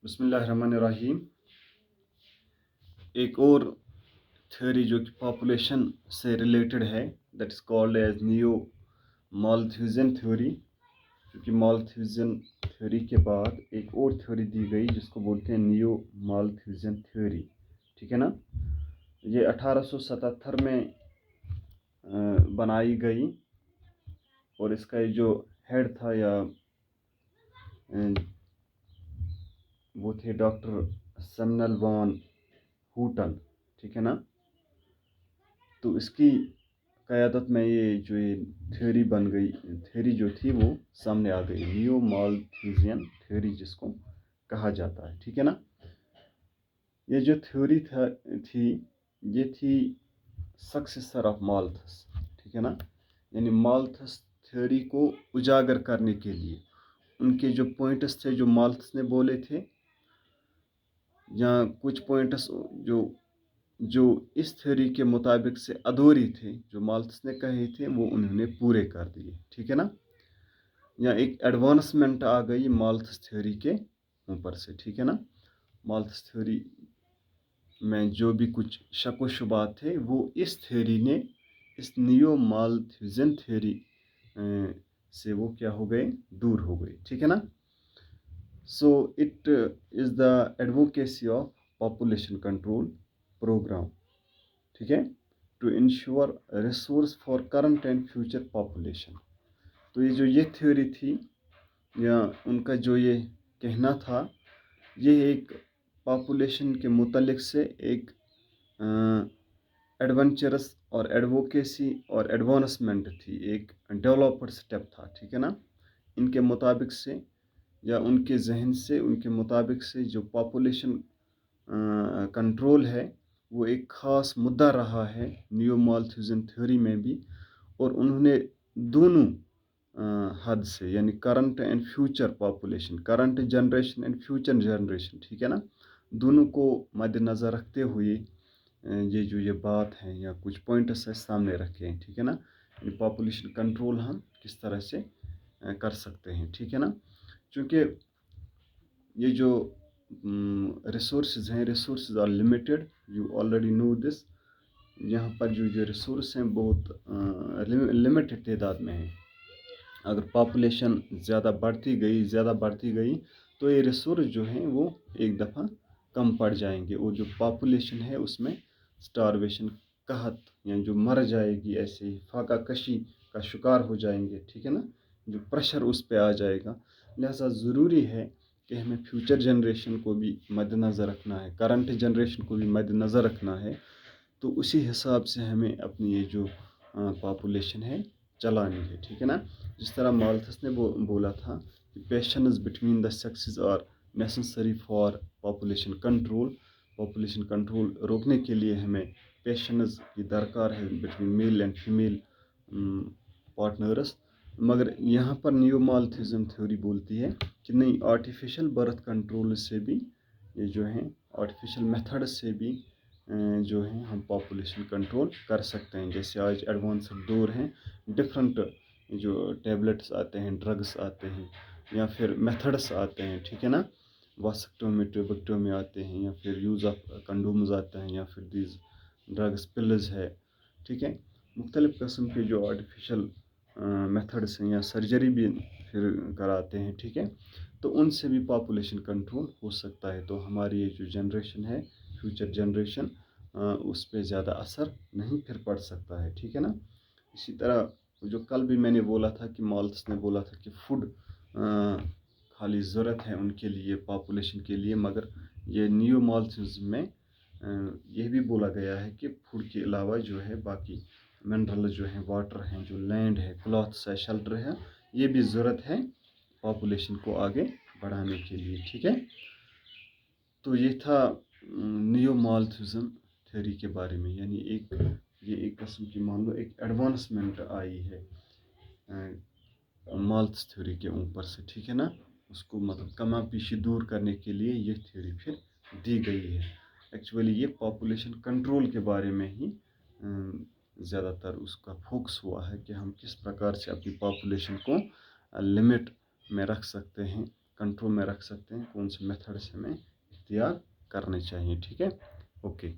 बिस्मिल्लाहिर्रहमानिर्रहीम। एक और थ्योरी जो कि पॉपुलेशन से रिलेटेड है, that is called as neo Malthusian theory. क्योंकि माल्थुसियन थ्योरी के बाद एक और थ्योरी दी गई जिसको बोलते हैं नियो माल्थुसियन थ्योरी। ठीक है ना। ये 1877 में बनाई गई और इसका ये जो हेड था या वो थे डॉक्टर सैमुअल वॉन हूटन। ठीक है ना। तो इसकी क़यादत में ये थ्योरी बन गई, थ्योरी जो थी वो सामने आ गई, नियो माल्थुसियन थ्योरी जिसको कहा जाता है। ठीक है ना। ये जो थ्योरी थी ये थी सक्सेसर ऑफ माल्थस। ठीक है ना। यानी माल्थस थ्योरी को उजागर करने के लिए उनके जो पॉइंट्स थे जो माल्थस ने बोले थे, या कुछ पॉइंट्स जो इस थ्योरी के मुताबिक से अधूरी थे, जो माल्थस ने कहे थे, वो उन्होंने पूरे कर दिए। ठीक है ना। या एक एडवांसमेंट आ गई माल्थस थ्योरी के ऊपर से। ठीक है ना। माल्थस थ्योरी में जो भी कुछ शक व शुबात थे वो इस थ्योरी ने, इस नियो माल्थुसियन थ्योरी से वो क्या हो गए, दूर हो गए। ठीक है ना। So it is the advocacy of population control program. ठीक है। To ensure resource for current and future population. तो ये थ्योरी थी या उनका जो ये कहना था, ये एक पॉपुलेशन के मुतल्लिक से एक एडवेंचरस और एडवोकेसी और एडवांसमेंट थी, एक डेवलपर स्टेप था। ठीक है ना। इनके मुताबिक से या उनके जहन से, उनके मुताबिक से जो पॉपुलेशन कंट्रोल है वो एक ख़ास मुद्दा रहा है नियो माल्थुसियन थ्योरी में भी। और उन्होंने दोनों हद से, यानी current and future population, current generation and future generation, ठीक है ना, दोनों को मद्देनज़र रखते हुए ये बात है या कुछ पॉइंट्स है सामने रखे हैं। ठीक है ना। यानी पॉपुलेशन कंट्रोल हम किस तरह से कर सकते हैं। ठीक है ना। चूँकि ये जो रिसोर्सेज हैं, resources are limited, you already know this. यहाँ पर जो रिसोर्स हैं बहुत लिमिटेड तादाद में हैं। अगर पॉपुलेशन ज़्यादा बढ़ती गई तो ये रिसोर्स जो हैं वो एक दफ़ा कम पड़ जाएंगे और जो पॉपुलेशन है उसमें स्टारवेशन, कहत, या जो मर जाएगी, ऐसे ही फाका कशी का शिकार हो जाएंगे। ठीक है ना। जो प्रेशर उस पर आ जाएगा। लिहाजा ज़रूरी है कि हमें फ्यूचर जनरेशन को भी मद्देनज़र रखना है, करंट जनरेशन को भी मद्देनज़र रखना है। तो उसी हिसाब से हमें अपनी ये जो पॉपुलेशन है चलानी है। ठीक है ना। जिस तरह माल्थस ने बोला था कि patience between the sexes are necessary for population control. Population control रोकने के लिए हमें पेशेंस की दरकार है between male and female partners. मगर यहाँ पर नियो माल्थुसियन थ्योरी बोलती है कि नहीं, आर्टिफिशियल बर्थ कंट्रोल से भी, ये जो है आर्टिफिशियल मेथड से भी जो है हम पॉपुलेशन कंट्रोल कर सकते हैं। जैसे आज एडवांस्ड दौर हैं, डिफरेंट जो टैबलेट्स आते हैं, ड्रग्स आते हैं, या फिर मेथड्स आते हैं। ठीक है ना। वासेक्टोमी, ट्यूबेक्टोमी आते हैं, या फिर यूज़ ऑफ कंडोम्स आते हैं, या फिर दीज ड्रग्स पिल्स है। ठीक है। मुख्तलिफ़ किस्म के जो आर्टिफिशियल मेथड्स हैं या सर्जरी भी फिर कराते हैं। ठीक है। तो उनसे भी पॉपुलेशन कंट्रोल हो सकता है। तो हमारी ये जो जनरेशन है, फ्यूचर जनरेशन, उस पर ज़्यादा असर नहीं फिर पड़ सकता है। ठीक है ना। इसी तरह जो कल भी मैंने बोला था कि माल्थस ने बोला था कि फूड खाली ज़रूरत है उनके लिए, पॉपुलेशन के लिए, मगर ये नियो माल्थस में यह भी बोला गया है कि फूड के अलावा जो है बाकी मिनरल जो है, वाटर हैं, जो लैंड है, क्लॉथ्स है, शेल्टर है, ये भी ज़रूरत है पॉपुलेशन को आगे बढ़ाने के लिए। ठीक है। तो ये था नियो माल्थुसियन थ्योरी के बारे में। यानी ये एक किस्म की, मान लो, एक एडवांसमेंट आई है माल्थस थ्योरी के ऊपर से। ठीक है ना। उसको मतलब कमा पीछे दूर करने के लिए ये थ्योरी फिर दी गई है। एक्चुअली ये पॉपुलेशन कंट्रोल के बारे में ही ज़्यादातर उसका फोकस हुआ है कि हम किस प्रकार से अपनी पॉपुलेशन को लिमिट में रख सकते हैं, کنٹرول میں رکھ سکتے ہیں, کون سے میتھڈ سے ہمیں اختیار کرنے چاہیے. ٹھیک ہے, اوکے.